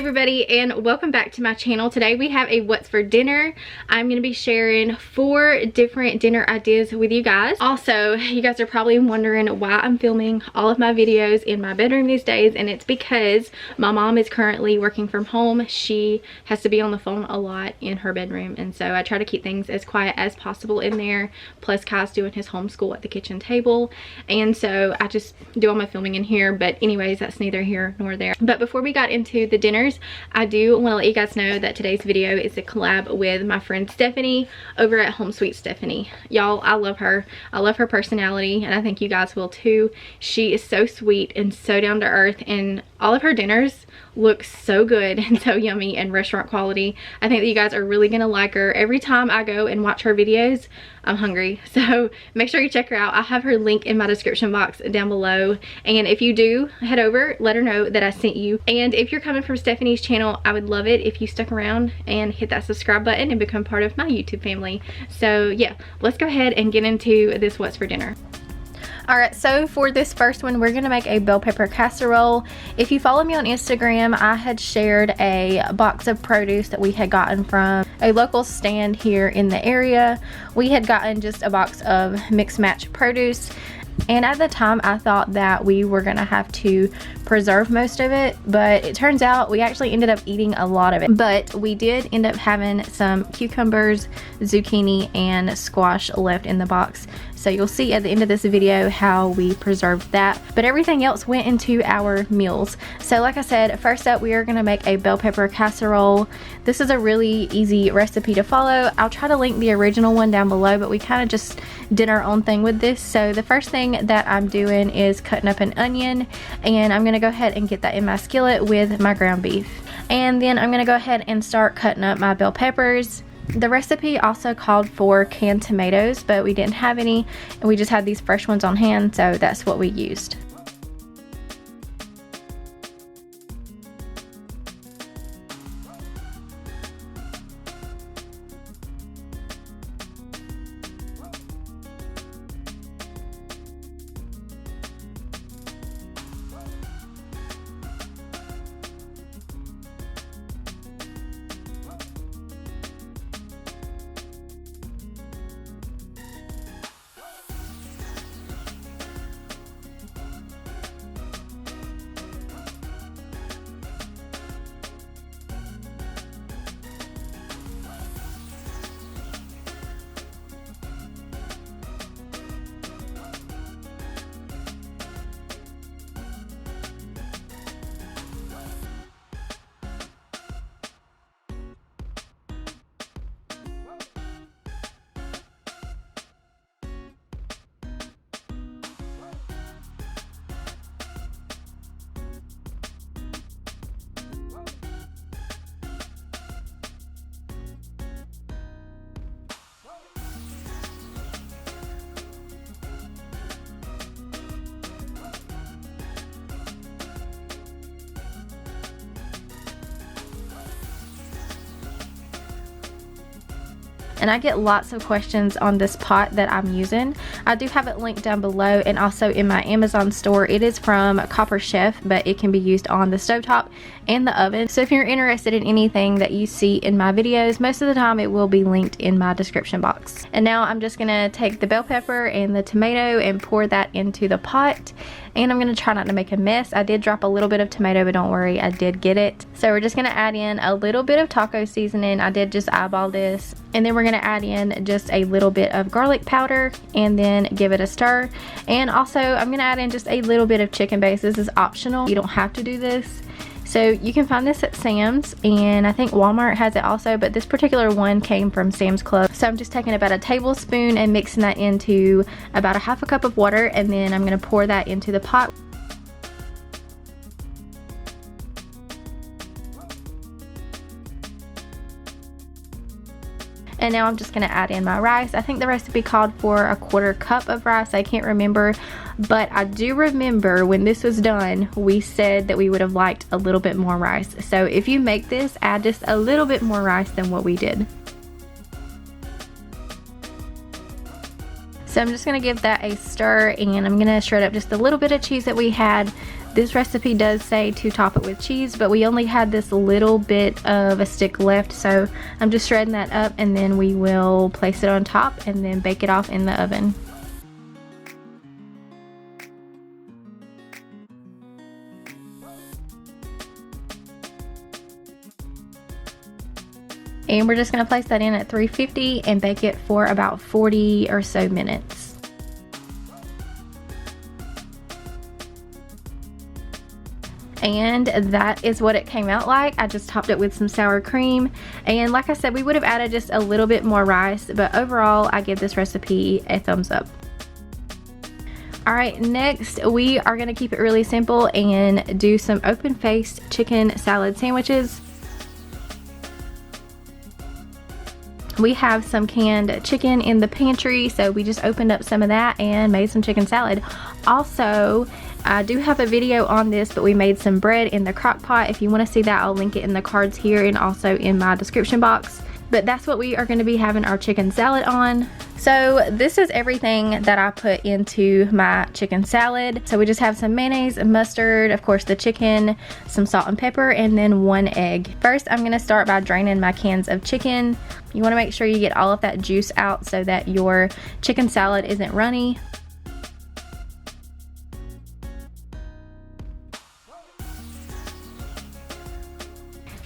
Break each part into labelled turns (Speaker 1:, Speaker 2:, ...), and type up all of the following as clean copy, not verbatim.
Speaker 1: everybody, and welcome back to my channel. Today we have a what's for dinner. I'm going to be sharing 4 different dinner ideas with you guys. Also, you guys are probably wondering why I'm filming all of my videos in my bedroom these days, and it's because my mom is currently working from home. She has to be on the phone a lot in her bedroom, and so I try to keep things as quiet as possible in there. Plus Kai's doing his homeschool at the kitchen table, and so I just do all my filming in here. But anyways, that's neither here nor there. But before we got into the dinners, I do want to let you guys know that today's video is a collab with my friend Stephanie over at Home Sweet Stephanie. Y'all, I love her. I love her personality, and I think you guys will too. She is so sweet and so down to earth, and all of her dinners look so good and so yummy and restaurant quality. I think that you guys are really gonna like her. Every time I go and watch her videos, I'm hungry, so make sure you check her out. I'll have her link in my description box down below, and if you do head over, let her know that I sent you. And if you're coming from Stephanie's channel, I would love it if you stuck around and hit that subscribe button and become part of my YouTube family. So yeah, let's go ahead and get into this what's for dinner. Alright, so for this first one, we're going to make a bell pepper casserole. If you follow me on Instagram, I had shared a box of produce that we had gotten from a local stand here in the area. We had gotten just a box of mixed match produce, and at the time I thought that we were going to have to preserve most of it, but it turns out we actually ended up eating a lot of it. But we did end up having some cucumbers, zucchini, and squash left in the box. So you'll see at the end of this video how we preserved that. But everything else went into our meals. So like I said, first up we are going to make a bell pepper casserole. This is a really easy recipe to follow. I'll try to link the original one down below, but we kind of just did our own thing with this. So the first thing that I'm doing is cutting up an onion, and I'm going to go ahead and get that in my skillet with my ground beef. And then I'm going to go ahead and start cutting up my bell peppers. The recipe also called for canned tomatoes, but we didn't have any, and we just had these fresh ones on hand, so that's what we used. And I get lots of questions on this pot that I'm using. I do have it linked down below, and also in my Amazon store. It is from Copper Chef, but it can be used on the stovetop and the oven. So if you're interested in anything that you see in my videos, most of the time it will be linked in my description box. And now I'm just gonna take the bell pepper and the tomato and pour that into the pot. And I'm going to try not to make a mess. I did drop a little bit of tomato, but don't worry, I did get it. So we're just going to add in a little bit of taco seasoning. I did just eyeball this. And then we're going to add in just a little bit of garlic powder and then give it a stir. And also I'm going to add in just a little bit of chicken base. This is optional. You don't have to do this. So you can find this at Sam's, and I think Walmart has it also, but this particular one came from Sam's Club. So I'm just taking about a tablespoon and mixing that into about a half a cup of water, and then I'm going to pour that into the pot. And now I'm just going to add in my rice. I think the recipe called for a 1/4 cup of rice. I can't remember, but I do remember when this was done, we said that we would have liked a little bit more rice. So if you make this, add just a little bit more rice than what we did. So I'm just going to give that a stir, and I'm going to shred up just a little bit of cheese that we had. This recipe does say to top it with cheese, but we only had this little bit of a stick left, so I'm just shredding that up, and then we will place it on top and then bake it off in the oven. And we're just going to place that in at 350 and bake it for about 40 or so minutes. And that is what it came out like. I just topped it with some sour cream, and like I said, we would have added just a little bit more rice, but overall I give this recipe a thumbs up. Alright, next we are going to keep it really simple and do some open-faced chicken salad sandwiches. We have some canned chicken in the pantry, so we just opened up some of that and made some chicken salad. Also, I do have a video on this, but we made some bread in the crock pot. If you want to see that, I'll link it in the cards here and also in my description box. But that's what we are going to be having our chicken salad on. So this is everything that I put into my chicken salad. So we just have some mayonnaise, mustard, of course the chicken, some salt and pepper, and then 1 egg. First, I'm going to start by draining my cans of chicken. You want to make sure you get all of that juice out so that your chicken salad isn't runny.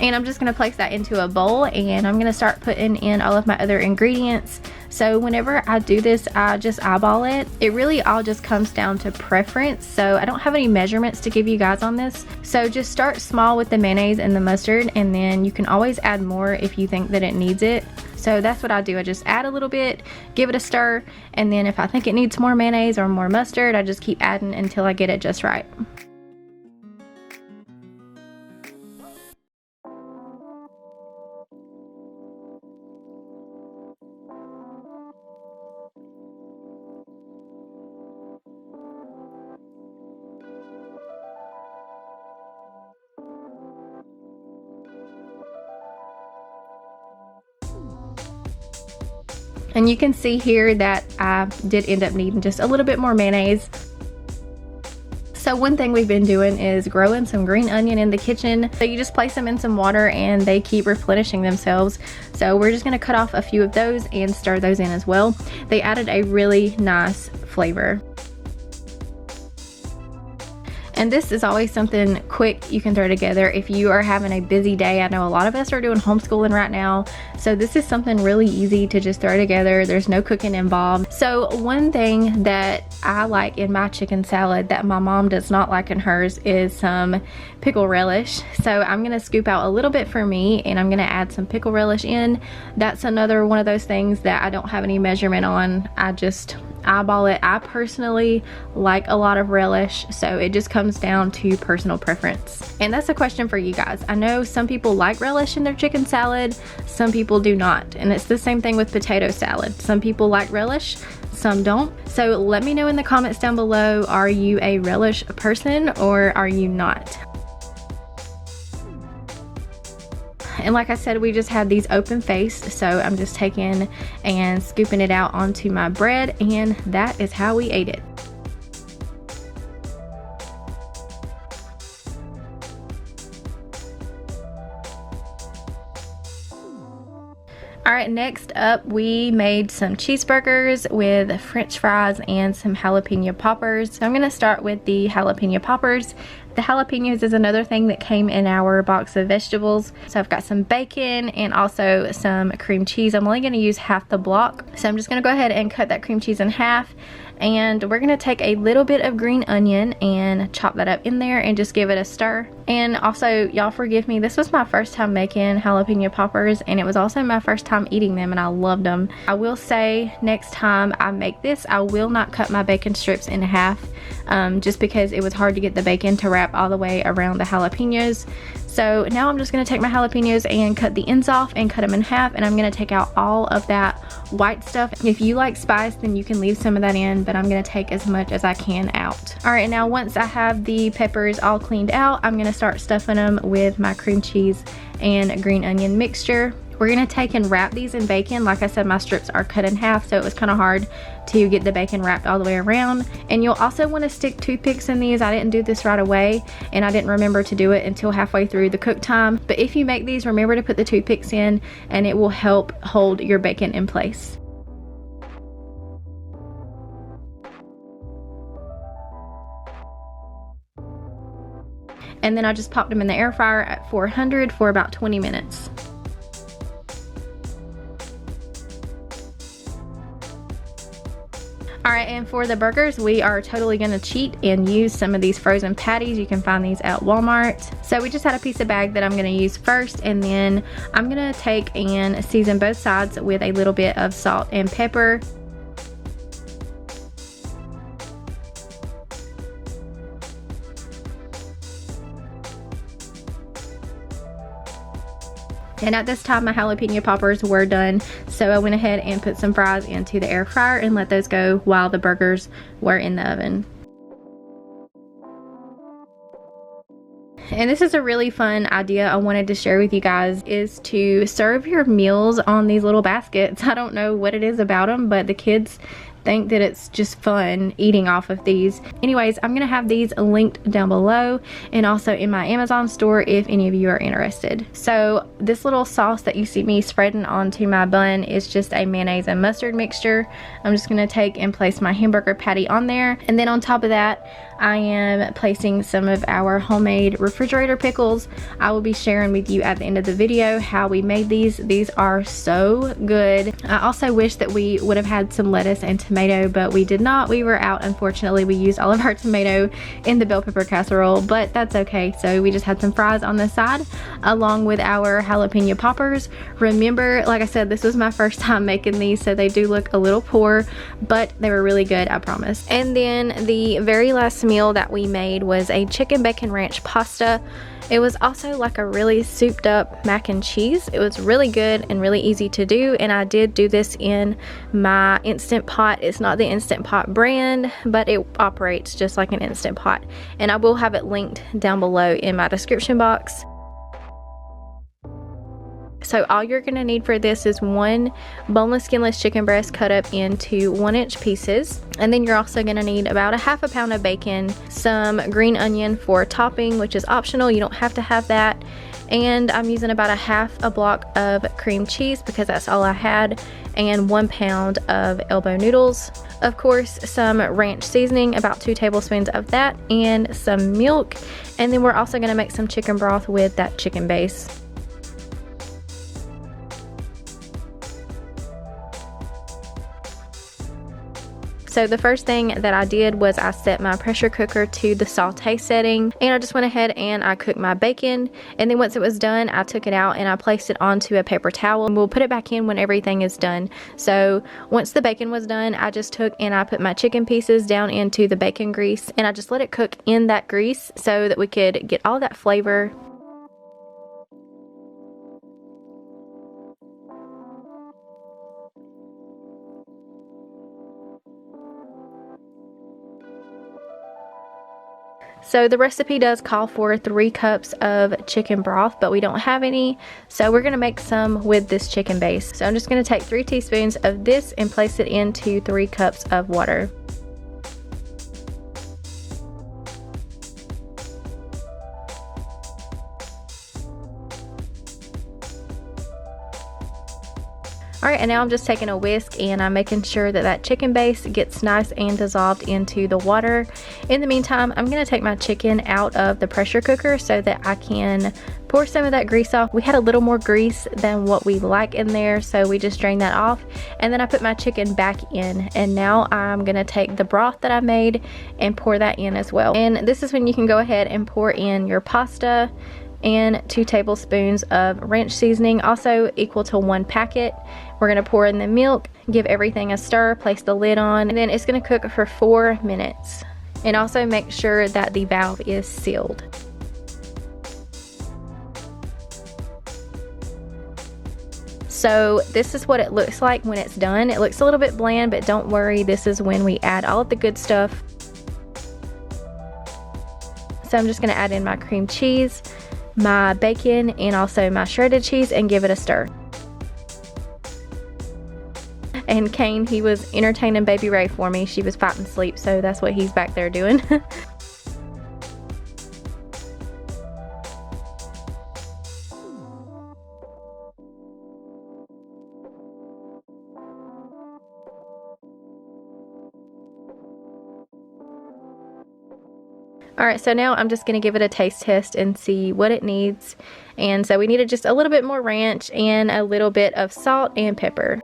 Speaker 1: And I'm just going to place that into a bowl, and I'm going to start putting in all of my other ingredients. So whenever I do this, I just eyeball it. It really all just comes down to preference, so I don't have any measurements to give you guys on this. So just start small with the mayonnaise and the mustard, and then you can always add more if you think that it needs it. So that's what I do. I just add a little bit, give it a stir, and then if I think it needs more mayonnaise or more mustard, I just keep adding until I get it just right. And you can see here that I did end up needing just a little bit more mayonnaise. So one thing we've been doing is growing some green onion in the kitchen. So you just place them in some water and they keep replenishing themselves. So we're just going to cut off a few of those and stir those in as well. They added a really nice flavor. And this is always something quick you can throw together if you are having a busy day. I know a lot of us are doing homeschooling right now, so this is something really easy to just throw together. There's no cooking involved. So one thing that I like in my chicken salad that my mom does not like in hers is some pickle relish. So I'm gonna scoop out a little bit for me, and I'm gonna add some pickle relish in. That's another one of those things that I don't have any measurement on. I just eyeball it. I personally like a lot of relish, so it just comes down to personal preference. And that's a question for you guys. I know some people like relish in their chicken salad, some people do not, and it's the same thing with potato salad. Some people like relish, some don't. So let me know in the comments down below, are you a relish person or are you not? And like I said, we just had these open faced, so I'm just taking and scooping it out onto my bread, and that is how we ate it. Alright, next up we made some cheeseburgers with french fries and some jalapeno poppers. So I'm going to start with the jalapeno poppers. The jalapenos is another thing that came in our box of vegetables. So I've got some bacon and also some cream cheese. I'm only going to use half the block. So I'm just going to go ahead and cut that cream cheese in half. And we're going to take a little bit of green onion and chop that up in there and just give it a stir. And also, y'all forgive me, this was my first time making jalapeno poppers, and it was also my first time eating them, and I loved them. I will say next time I make this, I will not cut my bacon strips in half, just because it was hard to get the bacon to wrap all the way around the jalapenos. So now I'm just going to take my jalapenos and cut the ends off and cut them in half, and I'm going to take out all of that white stuff. If you like spice, then you can leave some of that in, but I'm going to take as much as I can out. Alright, now once I have the peppers all cleaned out, I'm going to start stuffing them with my cream cheese and green onion mixture. We're gonna take and wrap these in bacon. Like I said, my strips are cut in half, so it was kind of hard to get the bacon wrapped all the way around. And you'll also want to stick toothpicks in these. I didn't do this right away, and I didn't remember to do it until halfway through the cook time. But if you make these, remember to put the toothpicks in, and it will help hold your bacon in place. And then I just popped them in the air fryer at 400 for about 20 minutes. Alright, and for the burgers, we are totally gonna cheat and use some of these frozen patties. You can find these at Walmart. So we just had a piece of bag that I'm gonna use first, and then I'm gonna take and season both sides with a little bit of salt and pepper. And at this time, my jalapeno poppers were done, so I went ahead and put some fries into the air fryer and let those go while the burgers were in the oven. And this is a really fun idea I wanted to share with you guys, is to serve your meals on these little baskets. I don't know what it is about them, but the kids think that it's just fun eating off of these. Anyways, I'm gonna have these linked down below and also in my Amazon store if any of you are interested. So this little sauce that you see me spreading onto my bun is just a mayonnaise and mustard mixture. I'm just gonna take and place my hamburger patty on there, and then on top of that I am placing some of our homemade refrigerator pickles. I will be sharing with you at the end of the video how we made these. These are so good. I also wish that we would have had some lettuce and tomato, but we did not. We were out, unfortunately. We used all of our tomato in the bell pepper casserole, but that's okay. So we just had some fries on the side along with our jalapeno poppers. Remember, like I said, this was my first time making these, so they do look a little poor, but they were really good, I promise. And then the very last meal that we made was a chicken bacon ranch pasta. It was also like a really souped up mac and cheese. It was really good and really easy to do, and I did do this in my Instant Pot. It's not the Instant Pot brand, but it operates just like an Instant Pot, and I will have it linked down below in my description box. So all you're gonna need for this is one boneless skinless chicken breast cut up into 1-inch pieces, and then you're also gonna need about a half a pound of bacon, some green onion for topping, which is optional, you don't have to have that, and I'm using about a half a block of cream cheese because that's all I had, and 1 pound of elbow noodles, of course some ranch seasoning, about 2 tablespoons of that, and some milk, and then we're also gonna make some chicken broth with that chicken base. So the first thing that I did was I set my pressure cooker to the saute setting, and I just went ahead and I cooked my bacon, and then once it was done I took it out and I placed it onto a paper towel, and we'll put it back in when everything is done. So once the bacon was done, I just took and I put my chicken pieces down into the bacon grease, and I just let it cook in that grease so that we could get all that flavor. So the recipe does call for 3 cups of chicken broth, but we don't have any, so we're gonna make some with this chicken base. So I'm just gonna take 3 teaspoons of this and place it into 3 cups of water. Alright, and now I'm just taking a whisk and I'm making sure that that chicken base gets nice and dissolved into the water. In the meantime, I'm going to take my chicken out of the pressure cooker so that I can pour some of that grease off. We had a little more grease than what we like in there, so we just drained that off. And then I put my chicken back in, and now I'm going to take the broth that I made and pour that in as well. And this is when you can go ahead and pour in your pasta and 2 tablespoons of ranch seasoning, also equal to 1 packet. We're gonna pour in the milk, give everything a stir, place the lid on, and then it's gonna cook for 4 minutes. And also make sure that the valve is sealed. So this is what it looks like when it's done. It looks a little bit bland, but don't worry, this is when we add all of the good stuff. So I'm just gonna add in my cream cheese, my bacon, and also my shredded cheese and give it a stir. And Kane, he was entertaining baby Ray for me. She was fighting sleep, so that's what he's back there doing. Alright, so now I'm just going to give it a taste test and see what it needs. And so we needed just a little bit more ranch and a little bit of salt and pepper.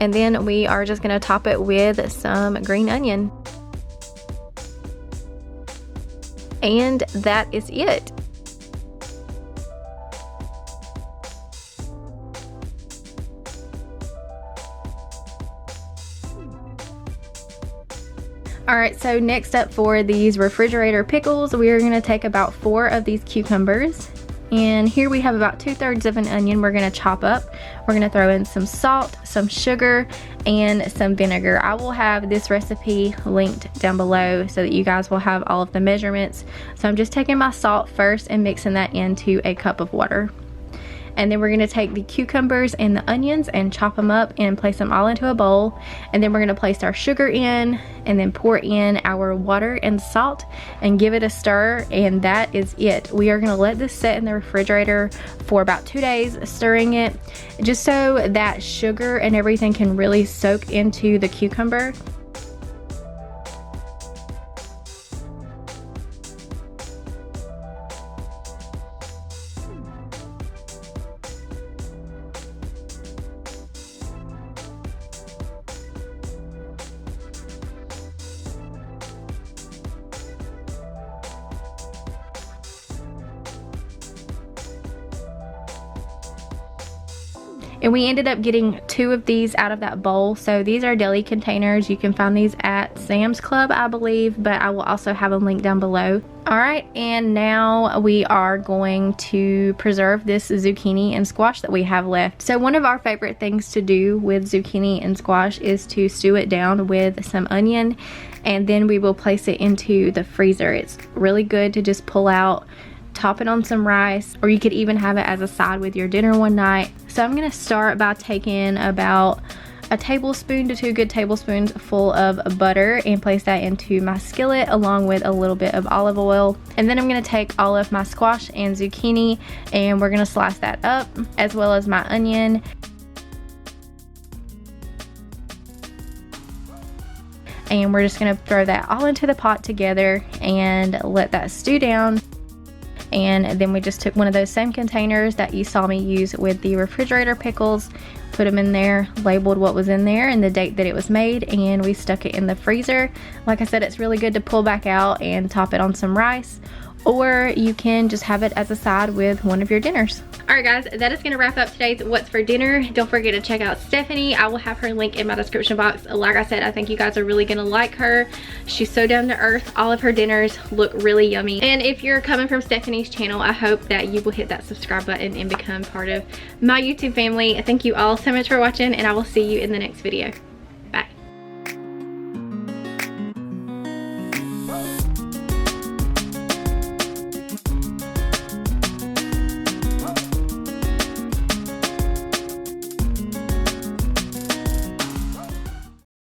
Speaker 1: And then we are just going to top it with some green onion. And that is it. Alright, so next up for these refrigerator pickles, we are going to take about 4 of these cucumbers. And here we have about 2/3 of an onion we're going to chop up. We're going to throw in some salt, some sugar, and some vinegar. I will have this recipe linked down below so that you guys will have all of the measurements. So I'm just taking my salt first and mixing that into a cup of water. And then we're going to take the cucumbers and the onions and chop them up and place them all into a bowl. And then we're going to place our sugar in and then pour in our water and salt and give it a stir, and that is it. We are going to let this sit in the refrigerator for about 2 days, stirring it just so that sugar and everything can really soak into the cucumber. And we ended up getting 2 of these out of that bowl. So these are deli containers. You can find these at Sam's Club, I believe, but I will also have them linked down below. Alright, and now we are going to preserve this zucchini and squash that we have left. So one of our favorite things to do with zucchini and squash is to stew it down with some onion, and then we will place it into the freezer. It's really good to just pull out, top it on some rice, or you could even have it as a side with your dinner one night. So I'm going to start by taking about a tablespoon to 2 good tablespoons full of butter and place that into my skillet along with a little bit of olive oil. And then I'm going to take all of my squash and zucchini and we're going to slice that up, as well as my onion. And we're just going to throw that all into the pot together and let that stew down. And then we just took one of those same containers that you saw me use with the refrigerator pickles, put them in there, labeled what was in there and the date that it was made, and we stuck it in the freezer. Like I said, it's really good to pull back out and top it on some rice, or you can just have it as a side with one of your dinners. Alright guys, that is going to wrap up today's What's for Dinner. Don't forget to check out Stephanie. I will have her link in my description box. Like I said, I think you guys are really going to like her. She's so down to earth. All of her dinners look really yummy. And if you're coming from Stephanie's channel, I hope that you will hit that subscribe button and become part of my YouTube family. Thank you all so much for watching, and I will see you in the next video.